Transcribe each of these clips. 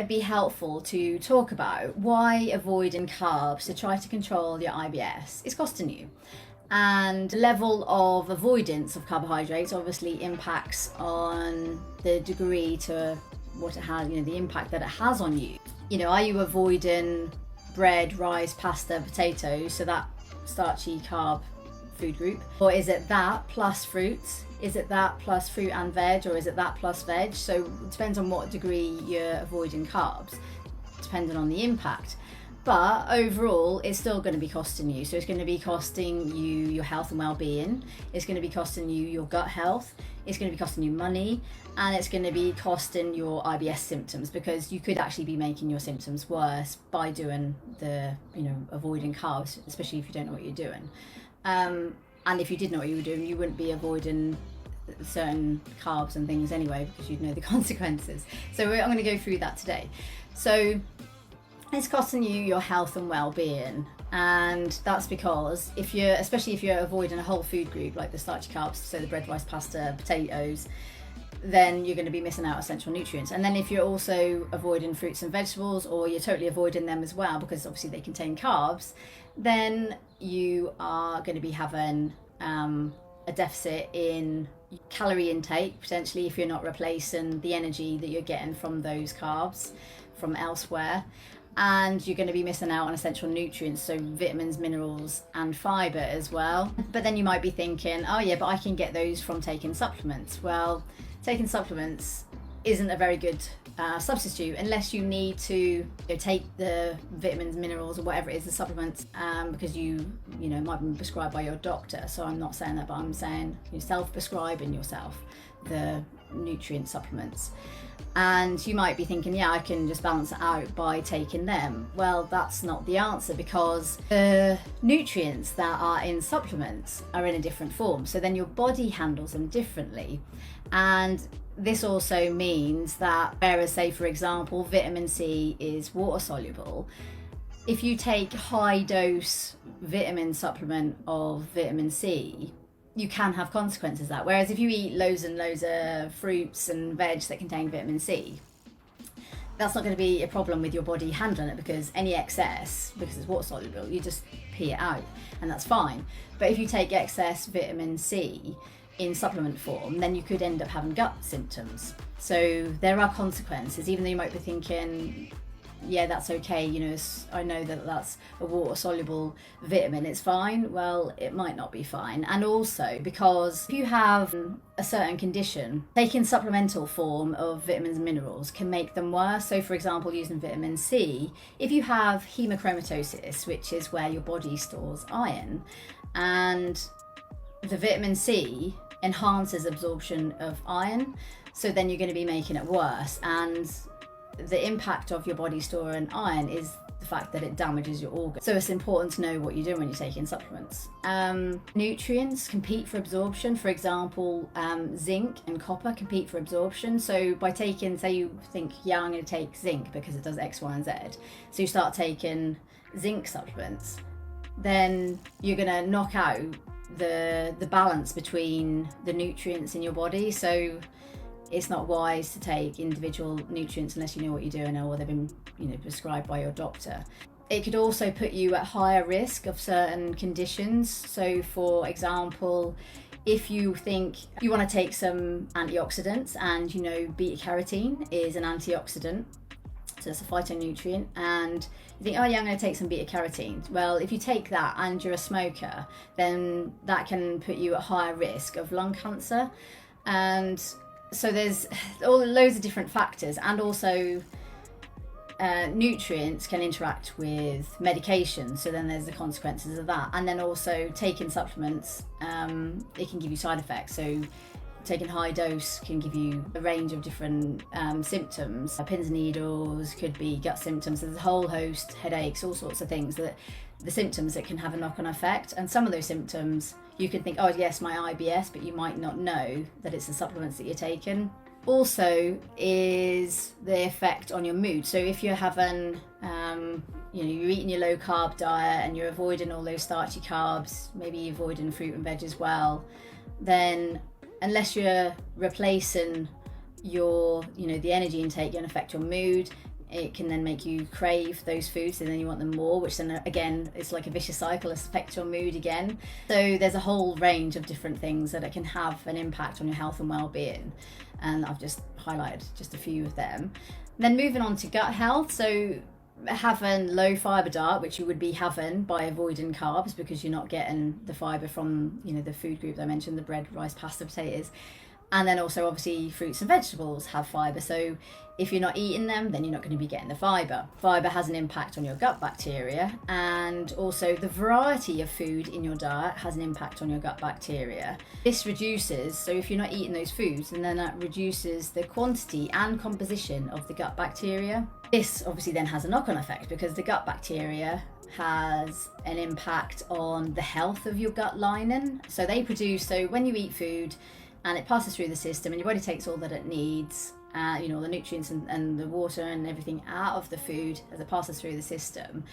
it'd be helpful to talk about why avoiding carbs to try to control your IBS is costing you. And the level of avoidance of carbohydrates obviously impacts on the degree to what it has, the impact that it has on you. Are you avoiding bread, rice, pasta, potatoes, so that starchy carb food group? Or is it that plus fruits? Is it that plus fruit and veg, or is it that plus veg? So it depends on what degree you're avoiding carbs, depending on the impact. But overall, it's still going to be costing you. So it's going to be costing you your health and well-being. It's going to be costing you your gut health. It's going to be costing you money, and it's going to be costing your IBS symptoms, because you could actually be making your symptoms worse by doing the, avoiding carbs, especially if you don't know what you're doing. And if you did know what you were doing, you wouldn't be avoiding certain carbs and things anyway, because you'd know the consequences. So I'm going to go through that today. So it's costing you your health and well-being, and that's because especially if you're avoiding a whole food group like the starchy carbs, so the bread, rice, pasta, potatoes, then you're going to be missing out on essential nutrients. And then if you're also avoiding fruits and vegetables, or you're totally avoiding them as well because obviously they contain carbs, then you are going to be having a deficit in calorie intake, potentially, if you're not replacing the energy that you're getting from those carbs from elsewhere. And you're going to be missing out on essential nutrients, so vitamins, minerals and fibre as well. But then you might be thinking, oh yeah, but I can get those from taking supplements. Well, taking supplements isn't a very good substitute unless you need to take the vitamins, minerals or whatever it is, the supplements, because you might be prescribed by your doctor. So I'm not saying that, but I'm saying you're self-prescribing yourself the nutrient supplements. And you might be thinking, yeah, I can just balance it out by taking them. Well, that's not the answer, because the nutrients that are in supplements are in a different form. So then your body handles them differently. And this also means that, whereas, say, for example, vitamin C is water soluble, if you take high dose vitamin supplement of vitamin C, you can have consequences of that. Whereas if you eat loads and loads of fruits and veg that contain vitamin C, that's not going to be a problem with your body handling it, because any excess, because it's water soluble, you just pee it out and that's fine. But if you take excess vitamin C in supplement form, then you could end up having gut symptoms. So there are consequences, even though you might be thinking, yeah, that's okay, I know that that's a water soluble vitamin, it's fine. Well, it might not be fine. And also, because if you have a certain condition, taking supplemental form of vitamins and minerals can make them worse. So for example, using vitamin C, if you have hemochromatosis, which is where your body stores iron, and the vitamin C enhances absorption of iron, so then you're going to be making it worse. And the impact of your body storing iron is the fact that it damages your organs. So it's important to know what you're doing when you're taking supplements. Nutrients compete for absorption. For example, zinc and copper compete for absorption. So by taking, say you think, yeah, I'm going to take zinc because it does X, Y, and Z. So you start taking zinc supplements, then you're going to knock out the balance between the nutrients in your body. So it's not wise to take individual nutrients unless you know what you're doing, or they've been prescribed by your doctor. It could also put you at higher risk of certain conditions. So for example, if you think you want to take some antioxidants, and beta carotene is an antioxidant, so it's a phytonutrient, and you think, oh yeah, I'm going to take some beta carotene. Well, if you take that and you're a smoker, then that can put you at higher risk of lung cancer. And so there's loads of different factors, and also nutrients can interact with medication, so then there's the consequences of that. And then also taking supplements, it can give you side effects. So taking high dose can give you a range of different symptoms. Pins and needles could be gut symptoms. There's a whole host, headaches, all sorts of things, that the symptoms that can have a knock-on effect. And some of those symptoms, you could think, oh yes, my IBS, but you might not know that it's the supplements that you're taking. Also is the effect on your mood. So if you're having, you're eating your low carb diet and you're avoiding all those starchy carbs, maybe avoiding fruit and veg as well, then unless you're replacing your, the energy intake, you're going to affect your mood. it can then make you crave those foods, and then you want them more, which then again, it's like a vicious cycle. It affects your mood again. So there's a whole range of different things that it can have an impact on your health and well-being, and I've just highlighted just a few of them. Then moving on to gut health, so having low fiber diet, which you would be having by avoiding carbs, because you're not getting the fiber from, you know, the food group that I mentioned, the bread, rice, pasta, potatoes. And then also obviously fruits and vegetables have fiber, so if you're not eating them, then you're not going to be getting the fiber. Fiber has an impact on your gut bacteria, and also the variety of food in your diet has an impact on your gut bacteria. This reduces, so if you're not eating those foods, and then that reduces the quantity and composition of the gut bacteria. This obviously then has a knock-on effect, because the gut bacteria has an impact on the health of your gut lining. So they produce, so when you eat food and it passes through the system and your body takes all that it needs, you know, the nutrients and the water and everything out of the food as it passes through the system,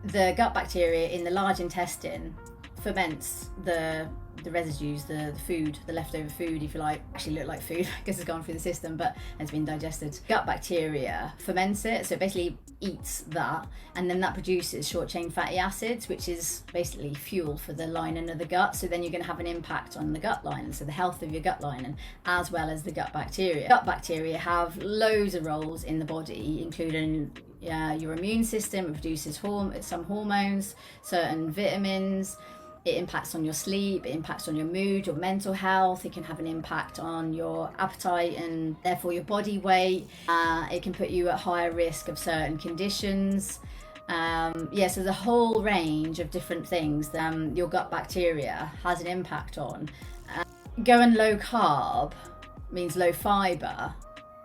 the gut bacteria in the large intestine ferments the residues, the food, the leftover food, if you like. Actually look like food because it's gone through the system, but it's been digested. Gut bacteria ferments it, so it basically eats that, and then that produces short chain fatty acids, which is basically fuel for the lining of the gut. So then you're going to have an impact on the gut lining, so the health of your gut lining, as well as the gut bacteria. Gut bacteria have loads of roles in the body, including your immune system. It produces some hormones, certain vitamins. It impacts on your sleep, it impacts on your mood, your mental health. It can have an impact on your appetite and therefore your body weight. It can put you at higher risk of certain conditions. So there's a whole range of different things that your gut bacteria has an impact on. Going low carb means low fiber.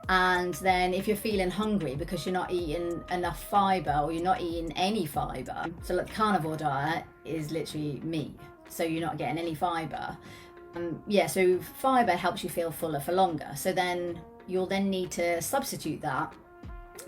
And then if you're feeling hungry because you're not eating enough fiber, or you're not eating any fiber, so like the carnivore diet is literally meat, so you're not getting any fiber. So fiber helps you feel fuller for longer. So then you'll then need to substitute that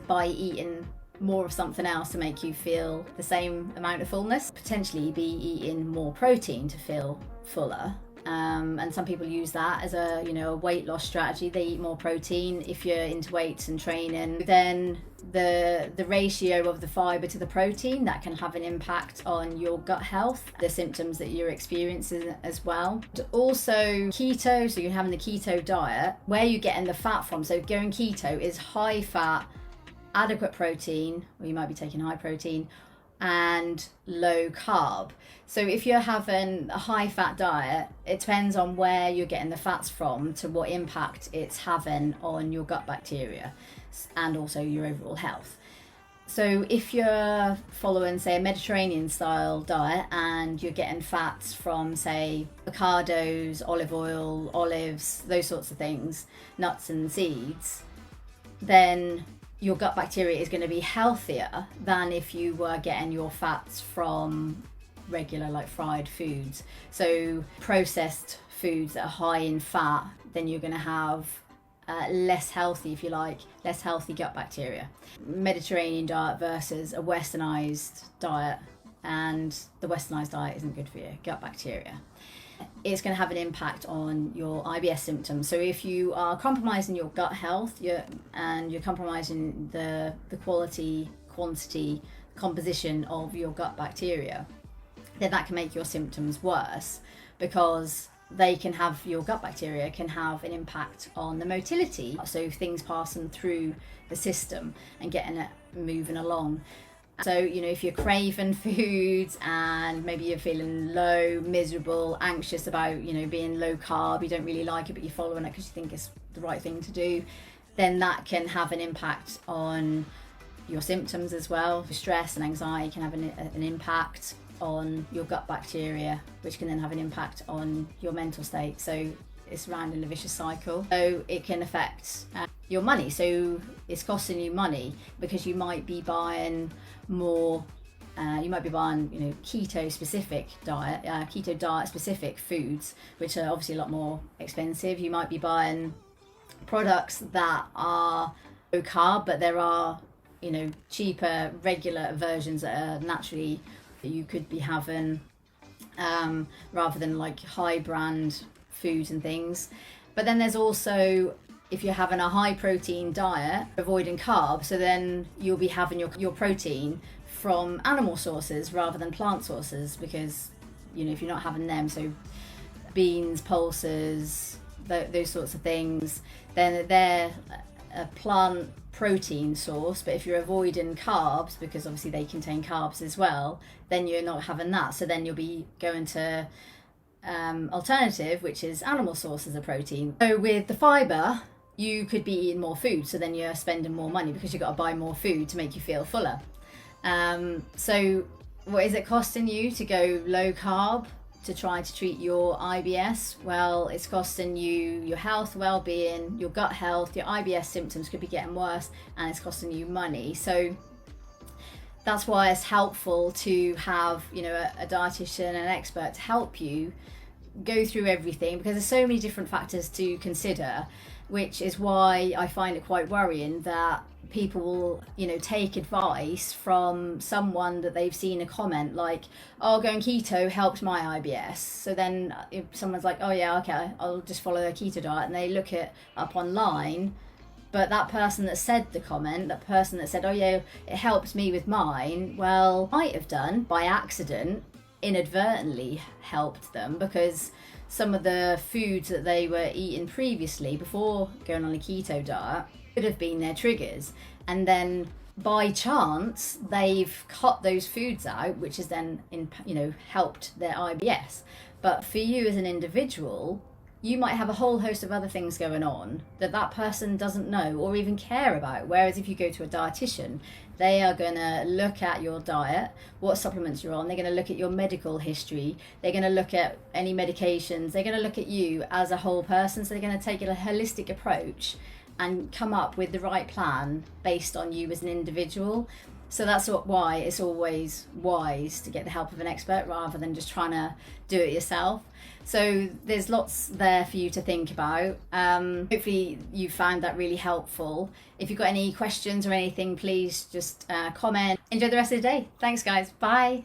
by eating more of something else to make you feel the same amount of fullness. Potentially be eating more protein to feel fuller. And some people use that as a weight loss strategy. They eat more protein. If you're into weights and training, then the ratio of the fiber to the protein, that can have an impact on your gut health, the symptoms that you're experiencing as well. Also keto, so you're having the keto diet, where you're getting the fat from. So going keto is high fat, adequate protein, or you might be taking high protein, and low carb. So if you're having a high fat diet, it depends on where you're getting the fats from to what impact it's having on your gut bacteria and also your overall health. So if you're following, say, a Mediterranean style diet and you're getting fats from, say, avocados, olive oil, olives, those sorts of things, nuts and seeds, then your gut bacteria is going to be healthier than if you were getting your fats from regular, like, fried foods. So processed foods that are high in fat, then you're going to have less healthy, if you like, less healthy gut bacteria. Mediterranean diet versus a westernized diet, and the westernized diet isn't good for your gut bacteria. It's going to have an impact on your IBS symptoms. So if you are compromising your gut health, you're compromising the quality, quantity, composition of your gut bacteria, then that can make your symptoms worse, because your gut bacteria can have an impact on the motility, so things passing through the system and getting it moving along. So, if you're craving foods and maybe you're feeling low, miserable, anxious about, being low carb, you don't really like it, but you're following it because you think it's the right thing to do, then that can have an impact on your symptoms as well. Stress and anxiety can have an impact on your gut bacteria, which can then have an impact on your mental state. So it's round in a vicious cycle. So it can affect your money. So it's costing you money because you might be buying more, keto specific diet, keto diet specific foods, which are obviously a lot more expensive. You might be buying products that are low carb, but there are, cheaper regular versions that are naturally that you could be having, rather than like high brand foods and things. But then there's also, if you're having a high protein diet, avoiding carbs, so then you'll be having your protein from animal sources rather than plant sources, because if you're not having them, so beans, pulses, those sorts of things, then they're a plant protein source. But if you're avoiding carbs, because obviously they contain carbs as well, then you're not having that, so then you'll be going to alternative, which is animal sources of protein. So with the fibre, you could be eating more food, so then you're spending more money because you've got to buy more food to make you feel fuller. So what is it costing you to go low carb to try to treat your IBS? Well, it's costing you your health, well-being, your gut health. Your IBS symptoms could be getting worse, and it's costing you money. So that's why it's helpful to have a dietitian and an expert to help you go through everything, because there's so many different factors to consider, which is why I find it quite worrying that people will take advice from someone that they've seen a comment like, oh, going keto helped my IBS. So then if someone's like, oh yeah, okay, I'll just follow a keto diet, and they look it up online, but that person that said the comment, that person that said, oh yeah, it helped me with mine, well, might have done by accident, inadvertently helped them, because some of the foods that they were eating previously before going on a keto diet could have been their triggers, and then by chance they've cut those foods out, which has then helped their IBS. But for you as an individual, you might have a whole host of other things going on that person doesn't know or even care about. Whereas if you go to a dietitian, they are going to look at your diet, what supplements you're on, they're going to look at your medical history, they're going to look at any medications, they're going to look at you as a whole person. So they're going to take a holistic approach and come up with the right plan based on you as an individual. So that's why it's always wise to get the help of an expert rather than just trying to do it yourself. So there's lots there for you to think about. Hopefully you found that really helpful. If you've got any questions or anything, please just comment. Enjoy the rest of the day. Thanks guys. Bye.